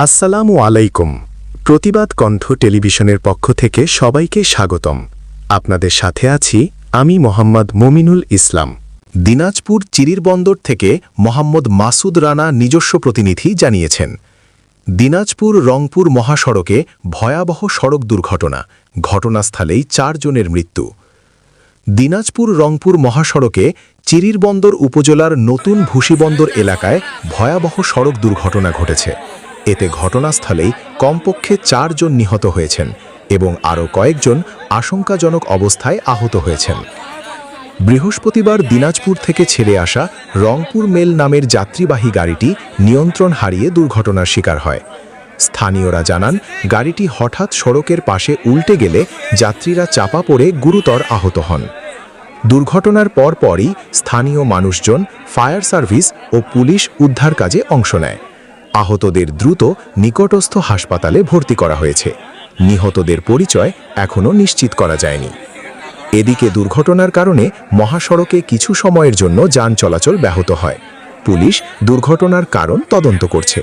আসসালামু আলাইকুম। প্রতিবাদ কণ্ঠ টেলিভিশনের পক্ষ থেকে সবাইকে স্বাগতম। আপনাদের সাথে আছি আমি মোহাম্মদ মমিনুল ইসলাম। দিনাজপুর চিরির বন্দর থেকে মোহাম্মদ মাসুদ রানা নিজস্ব প্রতিনিধি জানিয়েছেন, দিনাজপুর রংপুর মহাসড়কে ভয়াবহ সড়ক দুর্ঘটনা, ঘটনাস্থলেই 4 জনের মৃত্যু। দিনাজপুর রংপুর মহাসড়কে চিরির বন্দর উপজেলার নতুন ভুসিবন্দর এলাকায় ভয়াবহ সড়ক দুর্ঘটনা ঘটেছে। এতে ঘটনাস্থলেই কমপক্ষে 4 জন নিহত হয়েছেন এবং আরও কয়েকজন আশঙ্কাজনক অবস্থায় আহত হয়েছেন। বৃহস্পতিবার দিনাজপুর থেকে ছেড়ে আসা রংপুর মেল নামের যাত্রীবাহী গাড়িটি নিয়ন্ত্রণ হারিয়ে দুর্ঘটনার শিকার হয়। স্থানীয়রা জানান, গাড়িটি হঠাৎ সড়কের পাশে উল্টে গেলে যাত্রীরা চাপা পড়ে গুরুতর আহত হন। দুর্ঘটনার পরপরই স্থানীয় মানুষজন, ফায়ার সার্ভিস ও পুলিশ উদ্ধার কাজে অংশ নেয়। আহতদের দ্রুত নিকটস্থ হাসপাতালে ভর্তি করা হয়েছে। নিহতদের পরিচয় এখনও নিশ্চিত করা যায়নি। এদিকে দুর্ঘটনার কারণে মহাসড়কে কিছু সময়ের জন্য যান চলাচল ব্যাহত হয়। পুলিশ দুর্ঘটনার কারণ তদন্ত করছে।